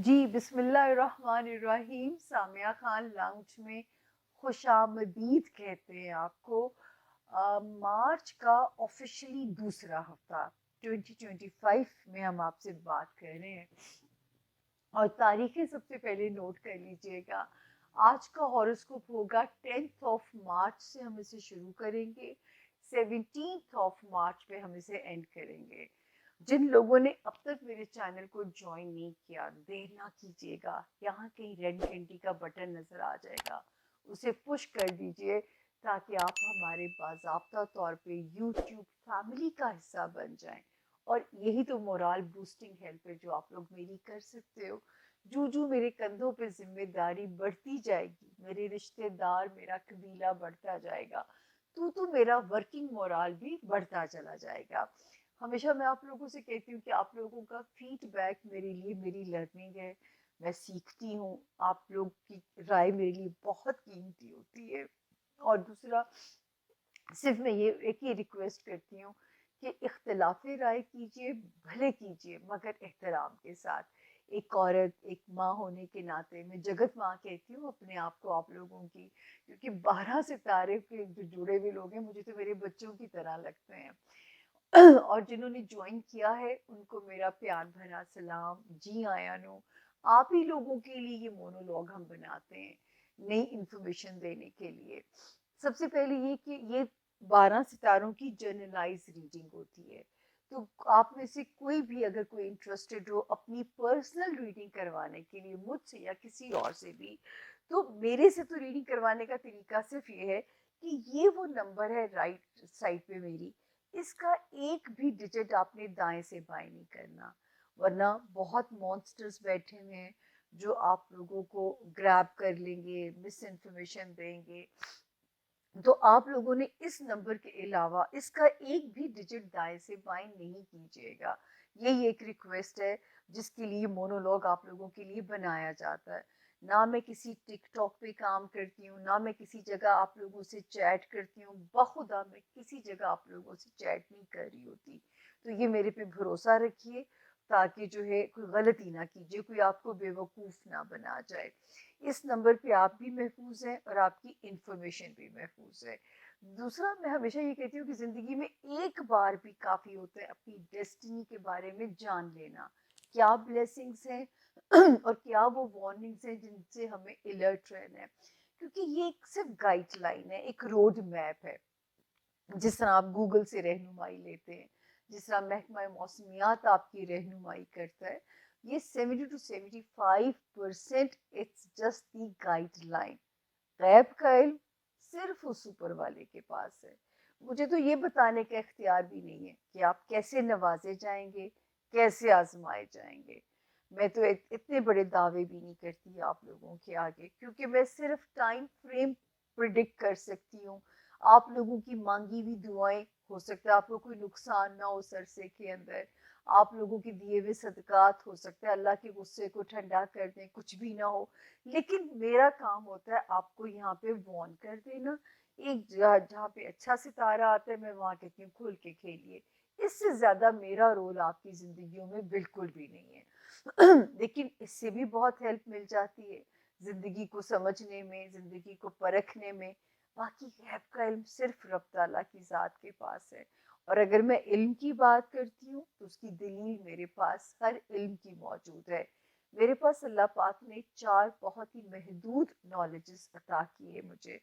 جی بسم اللہ الرحمن الرحیم. سامیہ خان لاؤنج میں خوش آمدید کہتے ہیں آپ کو. مارچ کا آفیشلی دوسرا ہفتہ 2025 میں ہم آپ سے بات کر رہے ہیں اور تاریخیں سب سے پہلے نوٹ کر لیجئے گا. آج کا ہاروسکوپ ہوگا 10th آف مارچ سے ہم اسے شروع کریں گے, 17th آف مارچ پہ ہم اسے اینڈ کریں گے. جن لوگوں نے اب تک میرے چینل کو جوائن نہیں کیا, دیر نہ کیجیے گا, یہاں کہیں ریڈ گھنٹی کا بٹن نظر آ جائے گا, اسے پش کر دیجئے تاکہ آپ ہمارے باضابطہ طور پہ یوٹیوب فیملی کا حصہ بن جائیں. اور یہی تو مورال بوسٹنگ ہیلپ ہے جو آپ لوگ میری کر سکتے ہو. جو میرے کندھوں پہ ذمہ داری بڑھتی جائے گی, میرے رشتہ دار, میرا قبیلہ بڑھتا جائے گا, تو میرا ورکنگ مورال بھی بڑھتا چلا جائے گا. ہمیشہ میں آپ لوگوں سے کہتی ہوں کہ آپ لوگوں کا فیڈ بیک میرے لیے میری لرننگ ہے, میں سیکھتی ہوں. آپ لوگ کی رائے میرے لیے بہت قیمتی ہوتی ہے. اور دوسرا, صرف میں یہ ایک ہی ریکویسٹ کرتی ہوں کہ اختلاف رائے کیجئے, بھلے کیجئے, مگر احترام کے ساتھ. ایک عورت, ایک ماں ہونے کے ناطے میں جگت ماں کہتی ہوں اپنے آپ کو آپ لوگوں کی, کیونکہ 12 ستارے کے جو جڑے ہوئے لوگ ہیں مجھے تو میرے بچوں کی طرح لگتے ہیں. اور جنہوں نے جوائن کیا ہے ان کو میرا پیار بھرا سلام. جی آیا نو, آپ ہی لوگوں کے لیے یہ مونولوگ ہم بناتے ہیں, نئی انفارمیشن دینے کے لیے. سب سے پہلے یہ کہ یہ 12 ستاروں کی جرنلائز ریڈنگ ہوتی ہے, تو آپ میں سے کوئی بھی اگر کوئی انٹرسٹڈ ہو اپنی پرسنل ریڈنگ کروانے کے لیے مجھ سے یا کسی اور سے بھی, تو میرے سے تو ریڈنگ کروانے کا طریقہ صرف یہ ہے کہ یہ وہ نمبر ہے رائٹ سائڈ پہ میری, اس کا ایک بھی ڈیجٹ آپ نے دائیں سے بائیں نہیں کرنا, ورنہ بہت مونسٹرز بیٹھے ہوئے ہیں جو آپ لوگوں کو گریب کر لیں گے, مس انفارمیشن دیں گے. تو آپ لوگوں نے اس نمبر کے علاوہ اس کا ایک بھی ڈیجٹ دائیں سے بائیں نہیں کیجیے گا. یہی ایک ریکویسٹ ہے جس کے لیے مونولوگ آپ لوگوں کے لیے بنایا جاتا ہے. نہ میں کسی ٹک ٹاک پہ کام کرتی ہوں, نہ میں کسی جگہ آپ لوگوں سے چیٹ کرتی ہوں, بخدا میں کسی جگہ آپ لوگوں سے چیٹ نہیں کر رہی ہوتی. تو یہ میرے پہ بھروسہ رکھیے تاکہ جو ہے کوئی غلطی نہ کیجیے, کوئی آپ کو بے وقوف نہ بنا جائے. اس نمبر پہ آپ بھی محفوظ ہیں اور آپ کی انفارمیشن بھی محفوظ ہے. دوسرا, میں ہمیشہ یہ کہتی ہوں کہ زندگی میں ایک بار بھی کافی ہوتا ہے اپنی ڈیسٹنی کے بارے میں جان لینا. کیا بلیسنگز ہیں اور کیا وہ وارننگز ہیں جن سے ہمیں الرٹ رہنا ہے, کیونکہ یہ صرف گائیڈ لائن ہے, ایک روڈ میپ ہے. جس طرح آپ گوگل سے رہنمائی لیتے ہیں, جس طرح محکمہ موسمیات آپ کی رہنمائی کرتا ہے, یہ 70 to 75% it's just the guideline. غیب کا علم صرف اس اوپر والے کے پاس ہے. مجھے تو یہ بتانے کا اختیار بھی نہیں ہے کہ آپ کیسے نوازے جائیں گے, کیسے آزمائے جائیں گے. میں تو اتنے بڑے دعوے بھی نہیں کرتی آپ لوگوں کے آگے, کیونکہ میں صرف ٹائم فریم پریڈکٹ کر سکتی ہوں. آپ لوگوں کی مانگی ہوئی دعائیں, ہو سکتا ہے آپ کو کوئی نقصان نہ ہو سرسے کے اندر, آپ لوگوں کے دیے ہوئے صدقات ہو سکتا ہے اللہ کے غصے کو ٹھنڈا کر دیں, کچھ بھی نہ ہو, لیکن میرا کام ہوتا ہے آپ کو یہاں پہ وارن کر دینا. ایک جہاں پہ اچھا ستارہ آتا ہے میں وہاں کہتی ہوں کھل کے کھیلیے. اس سے زیادہ میرا رول آپ کی زندگیوں میں بالکل بھی نہیں ہے. لیکن اس سے بھی بہت ہیلپ مل جاتی ہے زندگی کو سمجھنے میں, زندگی کو پرکھنے میں. باقی غیب کا علم صرف رب تعالیٰ کی ذات کے پاس ہے. اور اگر میں علم کی بات کرتی ہوں تو اس کی دلیل میرے پاس ہر علم کی موجود ہے. میرے پاس اللہ پاک نے 4 بہت ہی محدود نالجز عطا کیے مجھے: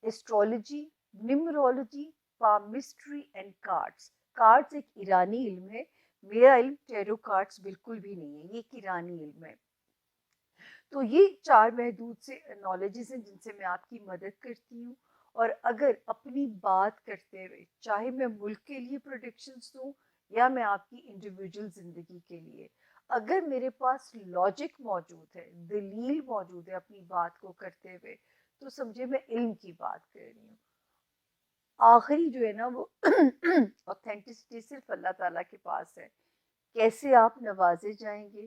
astrology, نیمرولوجی, palmistry and cards. Cards ایک ایرانی علم ہے, میرا علم ٹیرو کارڈز بالکل بھی نہیں ہے, یہ ایک ایرانی علم ہے. تو یہ 4 محدود سے نالجز ہیں جن سے میں آپ کی مدد کرتی ہوں. اور اگر اپنی بات کرتے ہوئے, چاہے میں ملک کے لیے پروڈکشنز دوں یا میں آپ کی انڈیویجول زندگی کے لیے, اگر میرے پاس لاجک موجود ہے, دلیل موجود ہے اپنی بات کو کرتے ہوئے, تو سمجھے میں علم کی بات کر رہی ہوں. آخری جو ہے نا وہ اوتھینٹسٹی صرف اللہ تعالیٰ کے پاس ہے. کیسے آپ نوازے جائیں گے,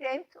10th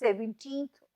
17th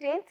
10th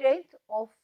10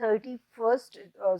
31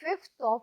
5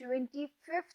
25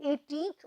18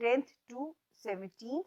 10th to 17th,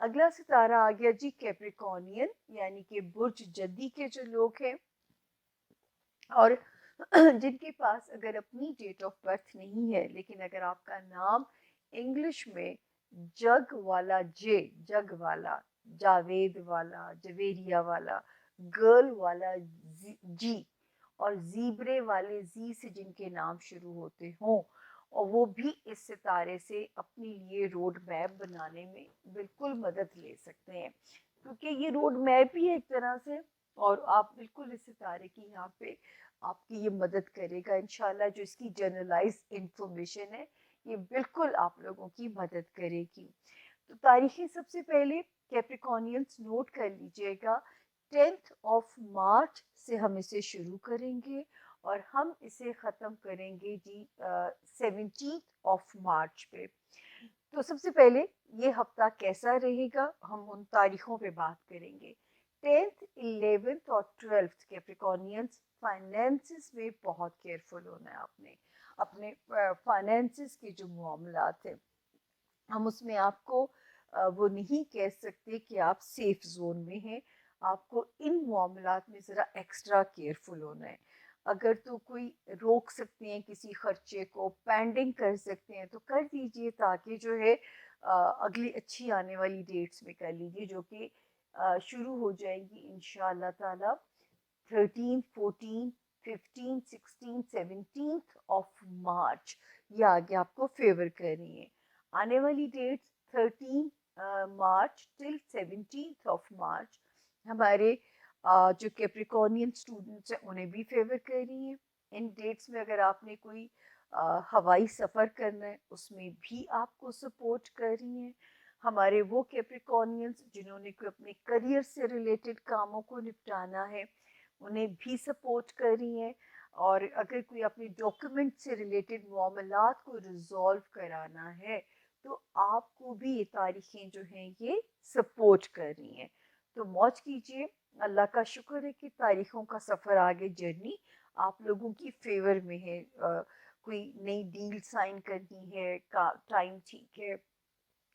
اگلا ستارہ آ گیا جی کیپریکونین، یعنی کہ برج جدی کے جو لوگ ہیں اور جن کے پاس اگر اپنی ڈیٹ آف برتھ نہیں ہے، لیکن اگر آپ کا نام انگلش میں جگ والا جگ والا، جاوید والا، جویریہ والا، گرل والا جی، اور زیبرے والے زی سے جن کے نام شروع ہوتے ہوں، اور وہ بھی اس ستارے سے اپنے لیے روڈ میپ بنانے میں بالکل مدد لے سکتے ہیں، کیونکہ یہ روڈ میپ ہی ہے ایک طرح سے، اور آپ بالکل اس ستارے کی یہاں پہ آپ کی یہ مدد کرے گا انشاءاللہ. جو اس کی جنرلائز انفارمیشن ہے یہ بالکل آپ لوگوں کی مدد کرے گی. تو تاریخیں سب سے پہلے کیپریکونینز نوٹ کر لیجئے گا. 10th آف مارچ سے ہم اسے شروع کریں گے اور ہم اسے ختم کریں گے جی 17th آف مارچ پہ. تو سب سے پہلے یہ ہفتہ کیسا رہے گا ہم ان تاریخوں پہ بات کریں گے. 10th 11th اور 12th کیپریکونینز فائنینسز میں بہت کیئرفل ہونا ہے. آپ نے اپنے فائنینسز کے جو معاملات ہیں ہم اس میں آپ کو وہ نہیں کہہ سکتے کہ آپ سیف زون میں ہیں. آپ کو ان معاملات میں ذرا ایکسٹرا کیئرفل ہونا ہے. اگر تو کوئی روک سکتے ہیں کسی خرچے کو، پینڈنگ کر سکتے ہیں تو کر دیجئے، تاکہ جو ہے اگلی اچھی آنے والی ڈیٹس میں کر لیجئے، جو کہ شروع ہو جائیں گی انشاءاللہ تعالی 13 14 15 16 17 آف مارچ. یہ آگے آپ کو فیور کر رہی ہیں. آنے والی dates 13 March till 17 of March ہمارے جو کیپریکونین اسٹوڈنٹس ہیں انہیں بھی فیور کر رہی ہیں. ان ڈیٹس میں اگر آپ نے کوئی ہوائی سفر کرنا ہے اس میں بھی آپ کو سپورٹ کر رہی ہیں. ہمارے وہ کیپریکونینز جنہوں نے کوئی اپنے کریئر سے ریلیٹڈ کاموں کو نپٹانا ہے انہیں بھی سپورٹ کر رہی ہیں. اور اگر کوئی اپنے ڈاکیومنٹ سے ریلیٹڈ معاملات کو ریزالو کرانا ہے تو آپ کو بھی یہ تاریخیں جو ہیں یہ سپورٹ کر رہی ہیں. تو موج کیجئے. اللہ کا شکر ہے کہ تاریخوں کا سفر آگے جرنی آپ لوگوں کی فیور میں ہے. کوئی نئی ڈیل سائن کرنی ہے، ٹائم ٹھیک ہے،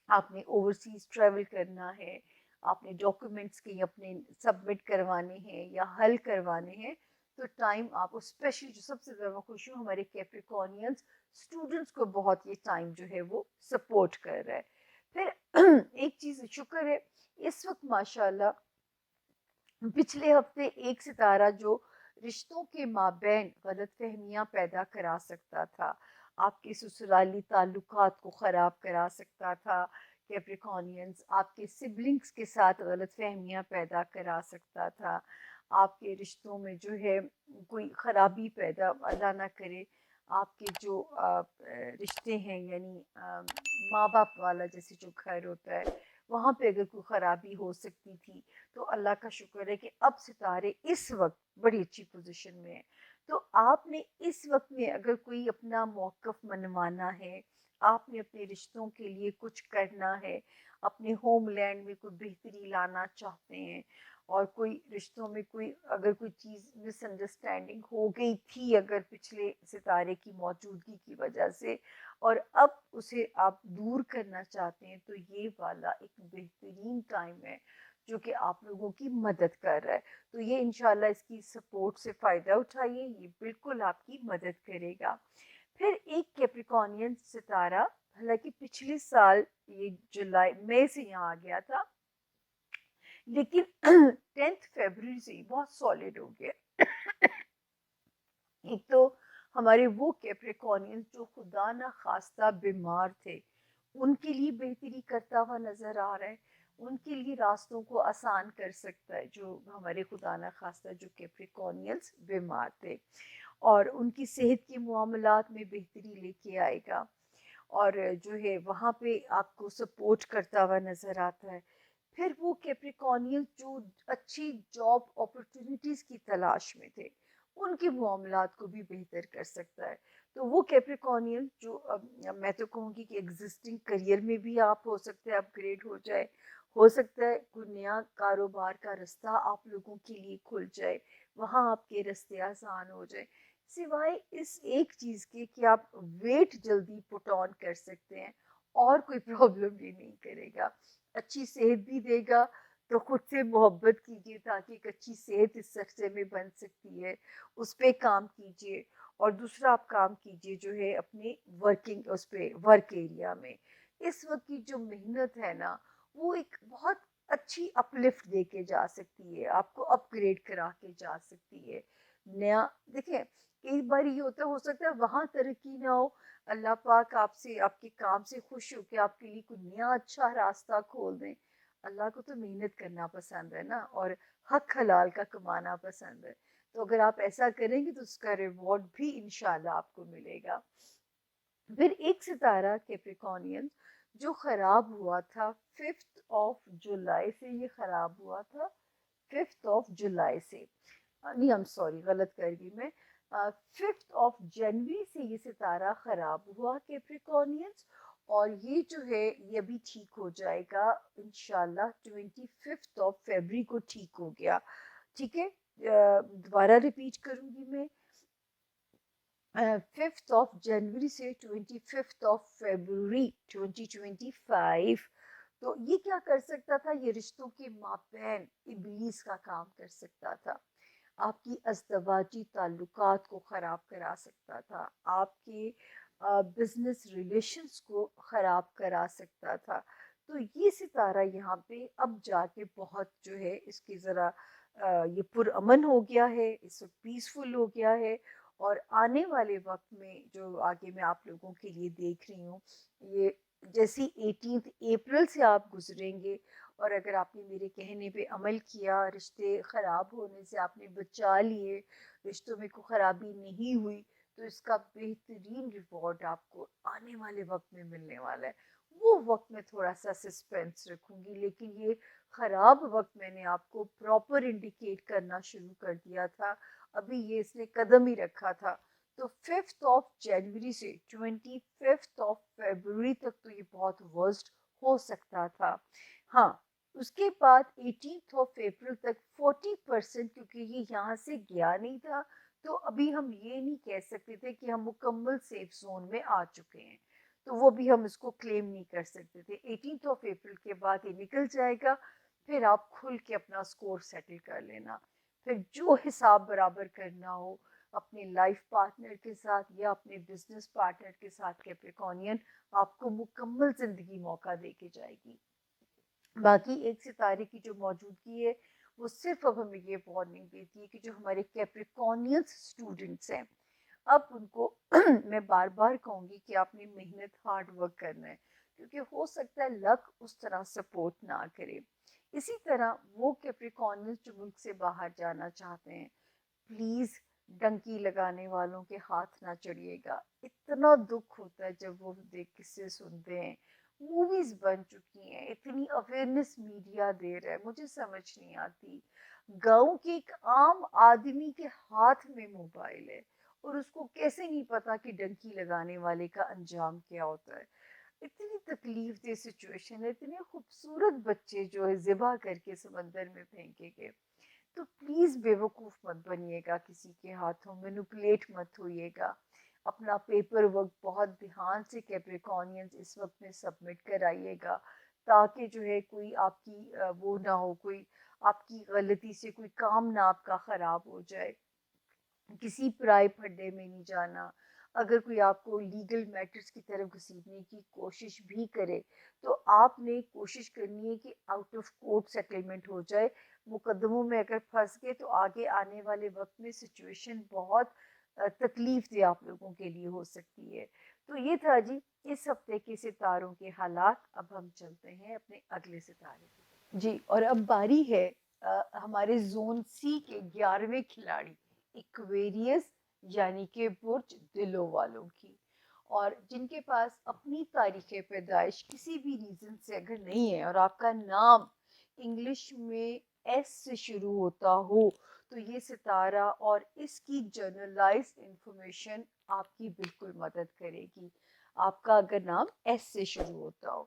آپ نے اوورسیز ٹریول کرنا ہے، آپ نے ڈاکیومنٹس کہیں اپنے سبمٹ کروانے ہیں یا حل کروانے ہیں، تو ٹائم آپ کو اسپیشلی جو سب سے زیادہ خوش ہوں ہمارے کیپریکونینز اسٹوڈنٹس کو بہت یہ ٹائم جو ہے وہ سپورٹ کر رہا ہے. پھر ایک چیز شکر ہے اس وقت ماشاءاللہ پچھلے ہفتے ایک ستارہ جو رشتوں کے مابین غلط فہمیاں پیدا کرا سکتا تھا، آپ کے سسرالی تعلقات کو خراب کرا سکتا تھا، کیپریکونینز آپ کے سبلنگز کے ساتھ غلط فہمیاں پیدا کرا سکتا تھا، آپ کے رشتوں میں جو ہے کوئی خرابی پیدا اللہ نہ کرے، آپ کے جو رشتے ہیں یعنی ماں باپ والا جیسے جو گھر ہوتا ہے وہاں پہ اگر کوئی خرابی ہو سکتی تھی، تو اللہ کا شکر ہے کہ اب ستارے اس وقت بڑی اچھی پوزیشن میں ہیں. تو آپ نے اس وقت میں اگر کوئی اپنا موقف منوانا ہے، آپ نے اپنے رشتوں کے لیے کچھ کرنا ہے، اپنے ہوم لینڈ میں کوئی بہتری لانا چاہتے ہیں، اور کوئی رشتوں میں کوئی اگر کوئی چیز مس انڈرسٹینڈنگ ہو گئی تھی اگر پچھلے ستارے کی موجودگی کی وجہ سے، اور اب اسے آپ دور کرنا چاہتے ہیں، تو یہ والا ایک بہترین ٹائم ہے جو کہ آپ لوگوں کی مدد کر رہا ہے. تو یہ انشاءاللہ اس کی سپورٹ سے فائدہ اٹھائیے، یہ بالکل آپ کی مدد کرے گا. پھر ایک کیپریکونین ستارہ حالانکہ پچھلے سال یہ مئی سے یہاں آ گیا تھا، لیکن 10 فیبروری سے بہت سالڈ ہو گیا. ایک تو ہمارے وہ کیپریکونین جو خدا نہ خواستہ بیمار تھے ان کے لیے بہتری کرتا ہوا نظر آ رہا ہے، ان کے لیے راستوں کو آسان کر سکتا ہے. جو ہمارے خدا نہ خواستہ جو کیپریکونینز بیمار تھے، اور ان کی صحت کے معاملات میں بہتری لے کے آئے گا، اور جو ہے وہاں پہ آپ کو سپورٹ کرتا ہوا نظر آتا ہے. پھر وہ کیپریکونین جو اچھی جاب اپرچونیٹیز کی تلاش میں تھے ان کے معاملات کو بھی بہتر کر سکتا ہے. تو وہ کیپریکونین جو میں تو کہوں گی کہ ایگزسٹنگ کریئر میں بھی آپ ہو سکتے ہیں اپ گریڈ ہو جائے، ہو سکتا ہے کوئی نیا کاروبار کا رستہ آپ لوگوں کے لیے کھل جائے، وہاں آپ کے رستے آسان ہو جائے، سوائے اس ایک چیز کے کہ آپ ویٹ جلدی پٹ آن کر سکتے ہیں اور کوئی پرابلم بھی نہیں کرے گا. اچھی صحت بھی دے گا تو خود سے محبت کیجیے تاکہ ایک اچھی صحت اس شخصے میں بن سکتی ہے، اس پہ کام کیجیے. اور دوسرا آپ کام کیجیے جو ہے اپنے ورکنگ اس پہ ورک ایریا میں. اس وقت کی جو محنت ہے نا وہ ایک بہت اچھی اپلفٹ دے کے جا سکتی ہے، آپ کو اپ گریڈ کرا کے جا سکتی ہے. نیا دیکھیں کئی بار یہ ہو سکتا ہے وہاں ترقی نہ ہو، اللہ پاک آپ سے آپ کے کام سے خوش ہو کہ آپ کے لیے کوئی نیا اچھا راستہ کھول دیں. اللہ کو تو محنت کرنا پسند ہے نا، اور حق حلال کا کمانا پسند ہے. تو اگر آپ ایسا کریں گے تو اس کا ریوارڈ بھی انشاءاللہ آپ کو ملے گا. پھر ایک ستارہ کیپریکونین جو خراب ہوا تھا 5 جولائی سے، یہ خراب ہوا تھا 5 جولائی سے، نہیں ہم سوری غلط کر گئی میں، 5 جنوری سے یہ ستارہ خراب ہوا کیپریکونینز. اور یہ جو ہے یہ بھی ٹھیک ہو جائے گا انشاءاللہ 25 فیبرری کو ٹھیک ہو گیا. ٹھیک ہے، دوبارہ ریپیٹ کروں گی میں، 5 جنوری سے 25 فیبرری 2025. تو یہ کیا کر سکتا تھا؟ یہ رشتوں کے مابین ابلیس کا کام کر سکتا تھا، آپ کی ازدواجی تعلقات کو خراب کرا سکتا تھا، آپ کے بزنس ریلیشنز کو خراب کرا سکتا تھا. تو یہ ستارہ یہاں پہ اب جا کے بہت جو ہے اس کی ذرا یہ پرامن ہو گیا ہے، اس وقت پیسفل ہو گیا ہے. اور آنے والے وقت میں جو آگے میں آپ لوگوں کے لیے دیکھ رہی ہوں، یہ جیسی 18 اپریل سے آپ گزریں گے اور اگر آپ نے میرے کہنے پہ عمل کیا، رشتے خراب ہونے سے آپ نے بچا لیے، رشتوں میں کوئی خرابی نہیں ہوئی، تو اس کا بہترین ریوارڈ آپ کو آنے والے وقت میں ملنے والا ہے. وہ وقت میں تھوڑا سا سسپینس رکھوں گی، لیکن یہ خراب وقت میں نے آپ کو پراپر انڈیکیٹ کرنا شروع کر دیا تھا، ابھی یہ اس نے قدم ہی رکھا تھا. تو 5 جنوری سے 25 فیبرری تک تو یہ بہت ورسٹ ہو سکتا تھا. ہاں اس کے بعد 18 اپریل تک 40%، کیونکہ یہ یہاں سے گیا نہیں تھا تو ابھی ہم یہ نہیں کہہ سکتے تھے کہ ہم مکمل سیف زون میں آ چکے ہیں، تو وہ بھی ہم اس کو کلیم نہیں کر سکتے تھے. 18 اپریل کے بعد یہ نکل جائے گا، پھر آپ کھل کے اپنا سکور سیٹل کر لینا. پھر جو حساب برابر کرنا ہو اپنے لائف پارٹنر کے ساتھ یا اپنے بزنس پارٹنر کے ساتھ، کیپریکونین آپ کو مکمل زندگی موقع دے کے جائے گی. باقی ایک ستارے کی جو موجودگی ہے وہ صرف اب ہمیں یہ وارننگ دیتی ہے کہ جو ہمارے کیپریکونینس اسٹوڈنٹس ہیں، اب ان کو میں بار بار کہوں گی کہ آپ نے محنت ہارڈ ورک کرنا ہے، کیونکہ ہو سکتا ہے لک اس طرح سپورٹ نہ کرے. اسی طرح وہ کیپریکونینس جو ملک سے باہر جانا چاہتے ہیں، پلیز ڈنکی لگانے والوں کے ہاتھ نہ چڑھیے گا. اتنا دکھ ہوتا ہے جب وہ دیکھ سے سنتے ہیں، موویز بن چکی ہیں، اتنی اویئرنیس میڈیا دے رہا ہے، مجھے سمجھ نہیں آتی. گاؤں کے ایک عام آدمی کے ہاتھ میں موبائل ہے اور اس کو کیسے نہیں پتا کہ ڈنکی لگانے والے کا انجام کیا ہوتا ہے. اتنی تکلیف دہ سچویشن ہے، اتنے خوبصورت بچے جو ہے ذبح کر کے سمندر میں پھینکے گئے. تو پلیز بے وقوف مت بنیے گا، کسی کے ہاتھوں مینوپولیٹ مت ہوئیے گا. اپنا پیپر ورک بہت دھیان سے کیپریکونینز اس وقت میں سبمٹ کرائیے گا، تاکہ جو ہے کوئی آپ کی وہ نہ ہو، کوئی آپ کی غلطی سے کوئی کام نہ آپ کا خراب ہو جائے. کسی پرائے پھڈے میں نہیں جانا. اگر کوئی آپ کو لیگل میٹرز کی طرف گھسیٹنے کی کوشش بھی کرے تو آپ نے کوشش کرنی ہے کہ آؤٹ آف کورٹ سیٹلمنٹ ہو جائے. مقدموں میں اگر پھنس گئے تو آگے آنے والے وقت میں سچویشن بہت تکلیف دہ آپ لوگوں کے لیے ہو سکتی ہے. تو یہ تھا جی اس ہفتے کے ستاروں کے حالات. اب ہم چلتے ہیں اپنے اگلے ستارے کی جی، اور اب باری ہے ہمارے زون سی کے 11ویں کھلاڑی ایکویریس یعنی کہ برج دلوں والوں کی، اور جن کے پاس اپنی تاریخ پیدائش کسی بھی ریزن سے اگر نہیں ہے اور آپ کا نام انگلش میں ایس سے شروع ہوتا ہو تو یہ ستارہ اور اس کی جنرلائز انفارمیشن آپ کی بالکل مدد کرے گی. آپ کا اگر نام ایس سے شروع ہوتا ہو،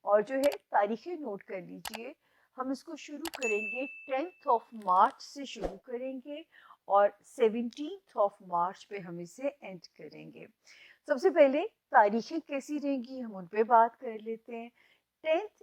اور جو ہے تاریخیں نوٹ کر لیجئے، ہم اس کو شروع کریں گے 10 مارچ سے شروع کریں گے اور 17 مارچ پہ ہم اسے اینڈ کریں گے. سب سے پہلے تاریخیں کیسی رہیں گی ہم ان پہ بات کر لیتے ہیں. 10th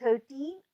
13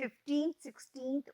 15 16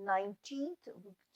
19th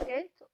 10th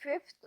5th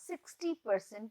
60%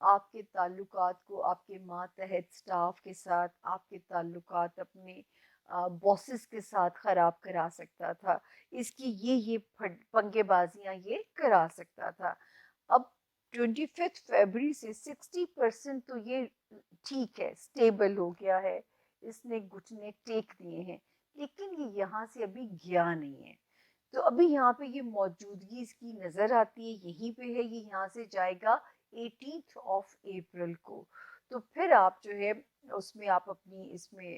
آپ کے تعلقات کو آپ کے ماتحت سٹاف کے ساتھ، آپ کے تعلقات اپنے باسز کے ساتھ خراب کرا سکتا تھا، اس کی یہ پنگے بازیاں یہ کرا سکتا تھا۔ اب 25 فیبرری سے 60% تو یہ ٹھیک ہے، سٹیبل ہو گیا ہے، اس نے گھٹنے ٹیک دیے ہیں، لیکن یہ یہاں سے ابھی گیا نہیں ہے۔ تو ابھی یہاں پہ یہ موجودگی اس کی نظر آتی ہے، یہیں پہ ہے، یہ یہاں سے جائے گا 18 اپریل کو۔ تو پھر آپ جو ہے اس میں آپ اپنی اس میں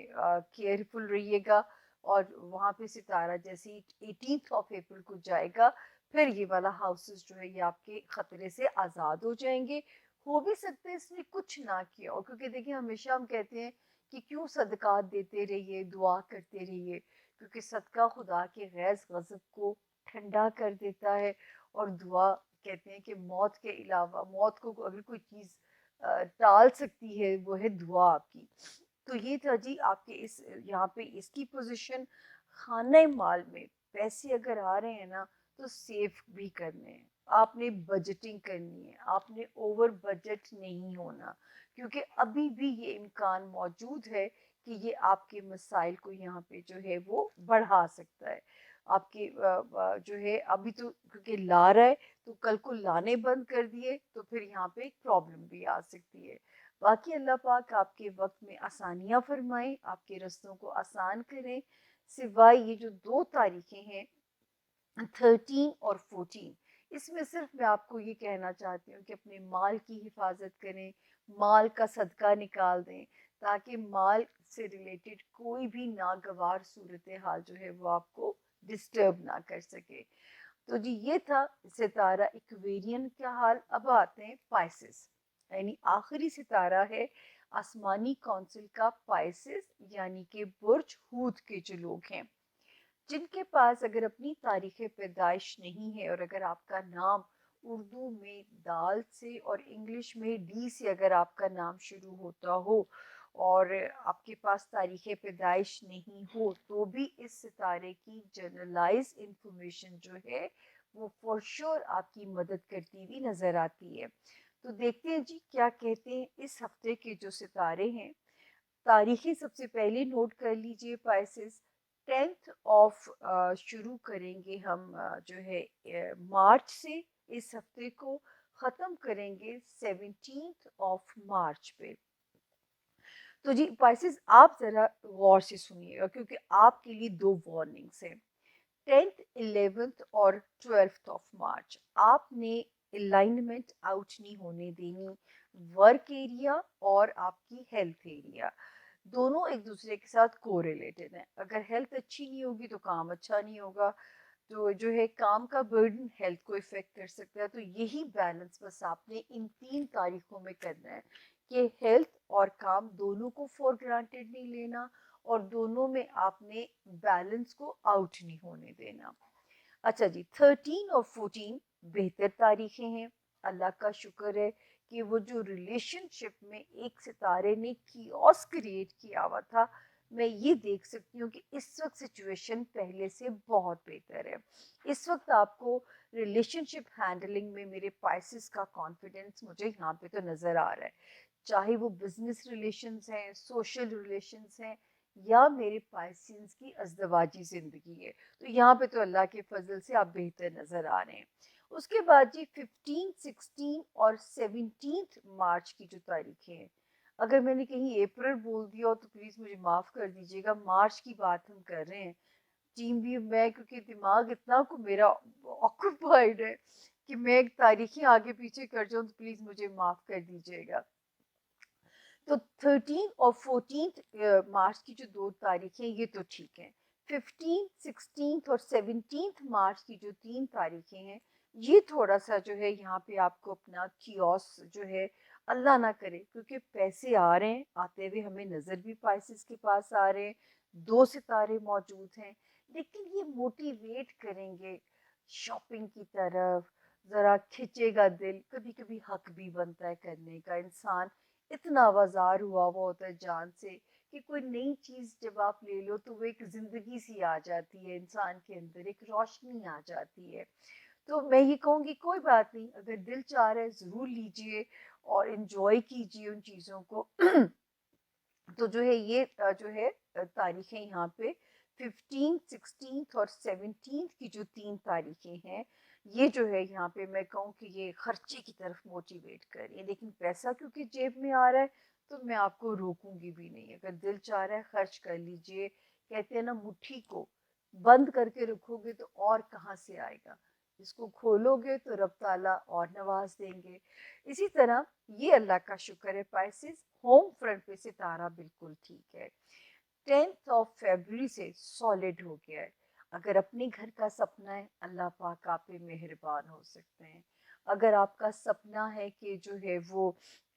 کیئرفل رہیے گا، اور وہاں پہ ستارہ جیسے 18 اپریل کو جائے گا، پھر یہ والا ہاؤسز جو ہے یہ آپ کے خطرے سے آزاد ہو جائیں گے۔ ہو بھی سکتا ہے اس نے کچھ نہ کیا ہو، کیونکہ دیکھیں ہمیشہ ہم کہتے ہیں کہ کیوں صدقات دیتے رہیے، دعا کرتے رہیے، کیونکہ صدقہ خدا کے غیظ غضب کو ٹھنڈا کر دیتا ہے، اور دعا کہتے ہیں کہ موت کے علاوہ، موت کو اگر کوئی چیز ٹال سکتی ہے وہ ہے دعا آپ کی۔ تو یہ تھا جی آپ کے اس یہاں پہ اس کی پوزیشن۔ خانہ مال میں پیسے اگر آ رہے ہیں نا تو سیف بھی کرنے ہیں، آپ نے بجٹنگ کرنی ہے، آپ نے اوور بجٹ نہیں ہونا، کیونکہ ابھی بھی یہ امکان موجود ہے کہ یہ آپ کے مسائل کو یہاں پہ جو ہے وہ بڑھا سکتا ہے۔ آپ کے جو ہے ابھی تو کیونکہ لا رہا ہے، تو کل کو لانے بند کر دیے تو پھر یہاں پہ ایک پرابلم بھی آ سکتی ہے۔ باقی اللہ پاک آپ کے وقت میں آسانیاں فرمائیں، آپ کے رستوں کو آسان کریں، سوائے یہ جو 2 تاریخیں ہیں 13 اور 14، اس میں صرف میں آپ کو یہ کہنا چاہتی ہوں کہ اپنے مال کی حفاظت کریں، مال کا صدقہ نکال دیں، تاکہ مال سے ریلیٹڈ کوئی بھی ناگوار صورتحال جو ہے وہ آپ کو ڈسٹرب نہ کر سکے۔ تو جی یہ تھا ستارہ ایکویرین کا حال۔ اب آتے ہیں پائسس، یعنی آخری ستارہ ہے آسمانی کونسل کا پائسس، یعنی کہ برج ہوت کے جو لوگ ہیں، جن کے پاس اگر اپنی تاریخ پیدائش نہیں ہے، اور اگر آپ کا نام اردو میں دال سے اور انگلش میں ڈی سے اگر آپ کا نام شروع ہوتا ہو، اور آپ کے پاس تاریخ پیدائش نہیں ہو، تو بھی اس ستارے کی جنرلائز انفارمیشن جو ہے وہ فور شور آپ کی مدد کرتی ہوئی نظر آتی ہے۔ تو دیکھتے ہیں جی کیا کہتے ہیں اس ہفتے کے جو ستارے ہیں۔ تاریخیں سب سے پہلے نوٹ کر لیجئے پائسس۔ 10 شروع کریں گے ہم جو ہے مارچ سے، اس ہفتے کو ختم کریں گے 17 مارچ پہ۔ تو جی پائسس آپ ذرا غور سے سنیے گا، کیونکہ آپ کے لیے 2 وارننگس ہیں۔ 10 11 اور 12 مارچ آپ نے الائنمنٹ آؤٹ نہیں ہونے دینی، ورک ایریا اور آپ کی ہیلتھ ایریا دونوں ایک دوسرے کے ساتھ کو ریلیٹڈ ہیں۔ اگر ہیلتھ اچھی نہیں ہوگی تو کام اچھا نہیں ہوگا، تو جو ہے کام کا برڈن ہیلتھ کو افیکٹ کر سکتا ہے۔ تو یہی بیلنس بس آپ نے ان 3 تاریخوں میں کرنا ہے کہ ہیلتھ اور کام دونوں کو فور گرانٹیڈ نہیں لینا، اور دونوں میں آپ نے بیلنس کو آؤٹ نہیں ہونے دینا۔ اچھا جی 13 اور 14 بہتر تاریخیں ہیں، اللہ کا شکر ہے کہ وہ جو ریلیشن شپ میں ایک ستارے نے کیوس کریٹ کیا ہوا تھا، میں یہ دیکھ سکتی ہوں کہ اس وقت سچویشن پہلے سے بہت بہتر ہے۔ اس وقت آپ کو ریلیشن شپ ہینڈلنگ میں میرے پائسس کا کانفیڈنس مجھے یہاں پہ تو نظر آ رہا ہے، چاہے وہ بزنس ریلیشنز ہیں، سوشل ریلیشنز ہیں، یا میرے پائسنز کی ازدواجی زندگی ہے۔ تو یہاں پہ تو اللہ کے فضل سے آپ بہتر نظر آ رہے ہیں۔ اس کے بعد جی 15 16 اور 17 مارچ کی جو تاریخیں ہیں، اگر میں نے کہیں اپریل بول دیا ہو تو پلیز مجھے معاف کر دیجیے گا، مارچ کی بات ہم کر رہے ہیں۔ ٹیم بھی میں کیونکہ دماغ اتنا کو میرا آکوپائڈ ہے کہ میں ایک تاریخیں آگے پیچھے کر جاؤں، تو پلیز مجھے معاف کر دیجیے گا۔ تو 13 اور 14 مارچ کی جو 2 تاریخیں یہ تو ٹھیک ہیں۔ 15 16 اور 17 مارچ کی جو 3 تاریخیں ہیں، یہ تھوڑا سا جو ہے یہاں پہ آپ کو اپنا کیوس جو ہے اللہ نہ کرے، کیونکہ پیسے آ رہے ہیں، آتے ہوئے ہمیں نظر بھی پائسس کے پاس آ رہے ہیں، 2 ستارے موجود ہیں، لیکن یہ موٹیویٹ کریں گے شاپنگ کی طرف، ذرا کھچے گا دل، کبھی کبھی حق بھی بنتا ہے کرنے کا۔ انسان اتنا آوازار ہوا وہ ہوتا ہے جان سے کہ کوئی نئی چیز جب آپ لے لو تو وہ ایک زندگی سی آ جاتی ہے، انسان کے اندر ایک روشنی آ جاتی ہے۔ تو میں یہ کہوں گی کوئی بات نہیں، اگر دل چاہ رہا ہے ضرور لیجئے اور انجوائے کیجئے ان چیزوں کو. تو جو ہے یہ جو ہے تاریخیں یہاں پہ 15 16 اور 17 کی جو 3 تاریخیں ہیں، یہ جو ہے یہاں پہ میں کہوں کہ یہ خرچے کی طرف موٹیویٹ کر رہی ہے. لیکن پیسہ کیونکہ جیب میں آ رہا ہے تو میں آپ کو روکوں گی بھی نہیں. اگر دل چاہ رہا ہے خرچ کر لیجئے. کہتے ہیں نا مٹھی کو بند کر کے رکھو گے تو اور کہاں سے آئے گا، اس کو کھولو گے تو رب تعالیٰ اور نواز دیں گے. اسی طرح یہ اللہ کا شکر ہے پائسز، ہوم فرنٹ پہ ستارہ بالکل ٹھیک ہے. 10 فیبرری سے سالڈ ہو گیا ہے. اگر اپنے گھر کا سپنا ہے اللہ پاک آپ پہ مہربان ہو سکتے ہیں. اگر آپ کا سپنا ہے کہ جو ہے وہ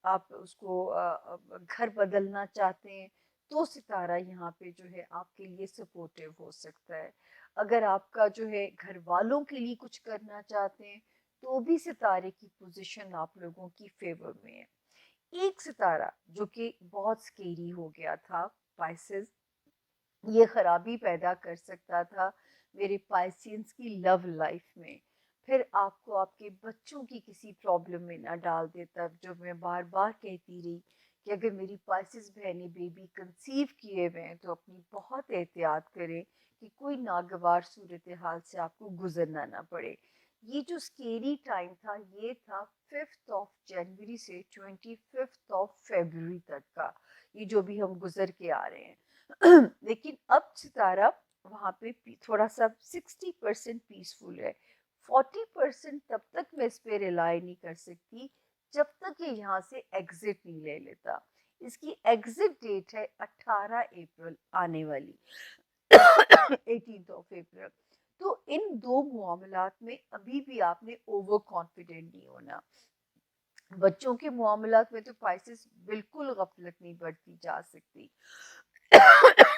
آپ اس کو گھر بدلنا چاہتے ہیں تو ستارہ یہاں پہ جو ہے آپ کے لیے سپورٹیو ہو سکتا ہے. اگر آپ کا جو ہے گھر والوں کے لیے کچھ کرنا چاہتے ہیں تو بھی ستارے کی پوزیشن آپ لوگوں کی فیور میں ہے. ایک ستارہ جو کہ بہت سکیری ہو گیا تھا پائسز، یہ خرابی پیدا کر سکتا تھا میرے پائسینس کی لو لائف میں. پھر آپ کو آپ کے بچوں کی کسی پرابلم میں نہ ڈال دیتا. جو میں بار بار کہتی رہی کہ اگر میری پائسز بہنیں بیبی کنسیو کیے ہوئے ہیں تو اپنی بہت احتیاط کریں کہ کوئی ناگوار صورتحال سے آپ کو گزرنا نہ پڑے. یہ جو سکیری ٹائم تھا یہ تھا 5 جنوری سے 25 فیبرری تک کا، یہ جو بھی ہم گزر کے آ رہے ہیں. لیکن اب ستارہ وہاں پہ تھوڑا سا 60% پیسفل ہے. 40% تب تک میں اس پہ ریلائی نہیں کر سکتی جب تک یہ یہاں سے ایگزٹ نہیں لے لیتا. اس کی ایگزٹ ڈیٹ ہے 18 اپریل آنے والی 18 اپریل. تو ان دو معاملات میں ابھی بھی آپ نے اوور کانفیڈنٹ نہیں ہونا. بچوں کے معاملات میں تو پائسز بالکل غفلت نہیں برتی جا سکتی.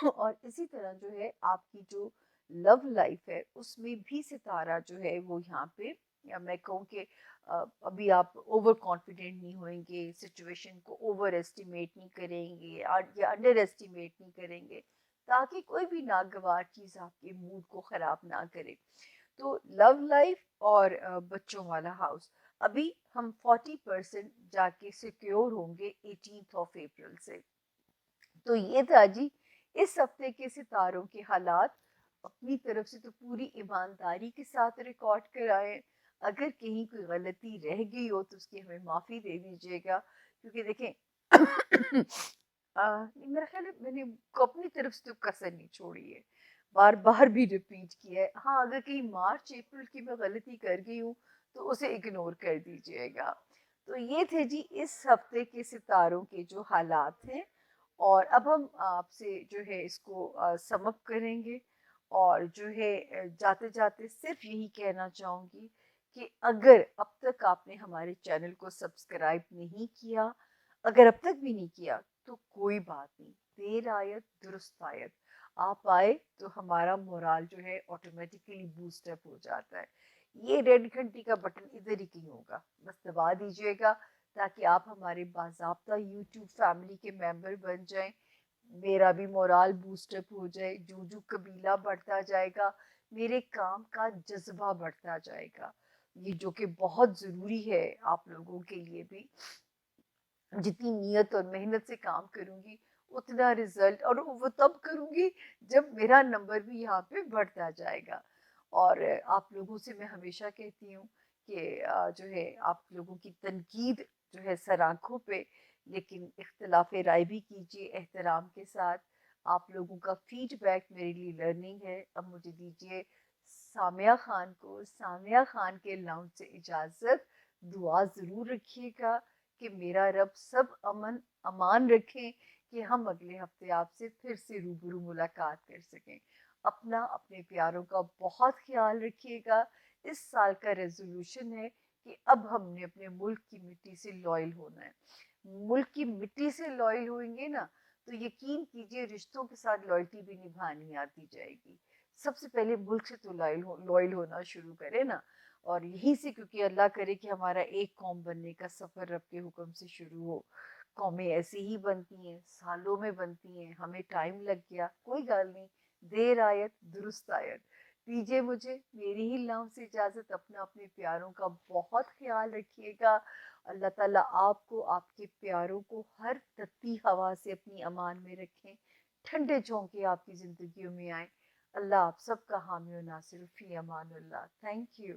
اور اسی طرح جو ہے آپ کی جو لو لائف ہے اس میں بھی ستارہ جو ہے وہ یہاں پہ، یا میں کہوں کہ ابھی آپ اوور کانفیڈنٹ نہیں ہوئیں گے، سچویشن کو اوور ایسٹیمیٹ نہیں کریں گے یا انڈر ایسٹیمیٹ نہیں کریں گے تاکہ کوئی بھی ناگوار چیز آپ کے موڈ کو خراب نہ کرے. تو لو لائف اور بچوں والا ہاؤس ابھی ہم 40% جا کے سیکیور ہوں گے 18 اپریل سے. تو یہ تھا جی اس ہفتے کے ستاروں کے حالات. اپنی طرف سے تو پوری ایمانداری کے ساتھ ریکارڈ کرائے. اگر کہیں کوئی غلطی رہ گئی ہو تو اس کی ہمیں معافی دے دیجیے گا، کیونکہ دیکھیں میرا خیال ہے میں نے اپنی طرف سے تو کسر نہیں چھوڑی ہے، بار بار بھی ریپیٹ کیا ہے. ہاں اگر کہیں مارچ اپریل کی میں غلطی کر گئی ہوں تو اسے اگنور کر دیجیے گا. تو یہ تھے جی اس ہفتے کے ستاروں کے جو حالات ہیں. اور اب ہم آپ سے جو ہے اس کو سم اپ کریں گے، اور جو ہے جاتے جاتے صرف یہی کہنا چاہوں گی کہ اگر اب تک آپ نے ہمارے چینل کو سبسکرائب نہیں کیا، اگر اب تک بھی نہیں کیا تو کوئی بات نہیں، دیر آیت درست آیت. آپ آئے تو ہمارا مورال جو ہے آٹومیٹکلی بوسٹ اپ ہو جاتا ہے. یہ ریڈ گھنٹی کا بٹن ادھر ہی کہیں ہوگا، بس دبا دیجیے گا تاکہ آپ ہمارے باضابطہ یوٹیوب فیملی کے ممبر بن جائیں. میرا بھی مورال بوسٹ اپ ہو جائے، جو قبیلہ بڑھتا جائے گا، میرے کام کا جذبہ بڑھتا جائے گا، یہ جو کہ بہت ضروری ہے آپ لوگوں کے لیے بھی. جتنی نیت اور محنت سے کام کروں گی اتنا رزلٹ، اور وہ تب کروں گی جب میرا نمبر بھی یہاں پہ بڑھتا جائے گا. اور آپ لوگوں سے میں ہمیشہ کہتی ہوں کہ جو ہے آپ لوگوں کی تنقید جو ہے سر آنکھوں پہ، لیکن اختلاف رائے بھی کیجیے احترام کے ساتھ. آپ لوگوں کا فیڈ بیک میرے لیے لرننگ ہے. اب مجھے دیجیے سامیہ خان کو سامیہ خان کے لاؤنج سے اجازت. دعا ضرور رکھیے گا کہ میرا رب سب امن امان رکھیں کہ ہم اگلے ہفتے آپ سے پھر سے روبرو ملاقات کر سکیں. اپنا اپنے پیاروں کا بہت خیال رکھیے گا. اس سال کا ریزولوشن ہے کہ اب ہم نے اپنے ملک کی مٹی سے لائل ہونا ہے. ملک کی مٹی سے لائل ہوئیں گے نا تو یقین کیجئے رشتوں کے ساتھ لائلٹی بھی نبھانی آتی جائے گی. سب سے پہلے ملک سے تو لائل ہونا شروع کرے نا. اور یہیں سے، کیونکہ اللہ کرے کہ ہمارا ایک قوم بننے کا سفر رب کے حکم سے شروع ہو. قومیں ایسی ہی بنتی ہیں، سالوں میں بنتی ہیں، ہمیں ٹائم لگ گیا، کوئی گال نہیں، دیر آیت درست آیت. دیجیے مجھے میری ہی لمحوں سے اجازت. اپنا اپنے پیاروں کا بہت خیال رکھیے گا. اللہ تعالیٰ آپ کو آپ کے پیاروں کو ہر تتی ہوا سے اپنی امان میں رکھیں. ٹھنڈے جھونکے آپ کی زندگیوں میں آئیں. اللہ آپ سب کا حامی و ناصر. فی امان اللہ. Thank you.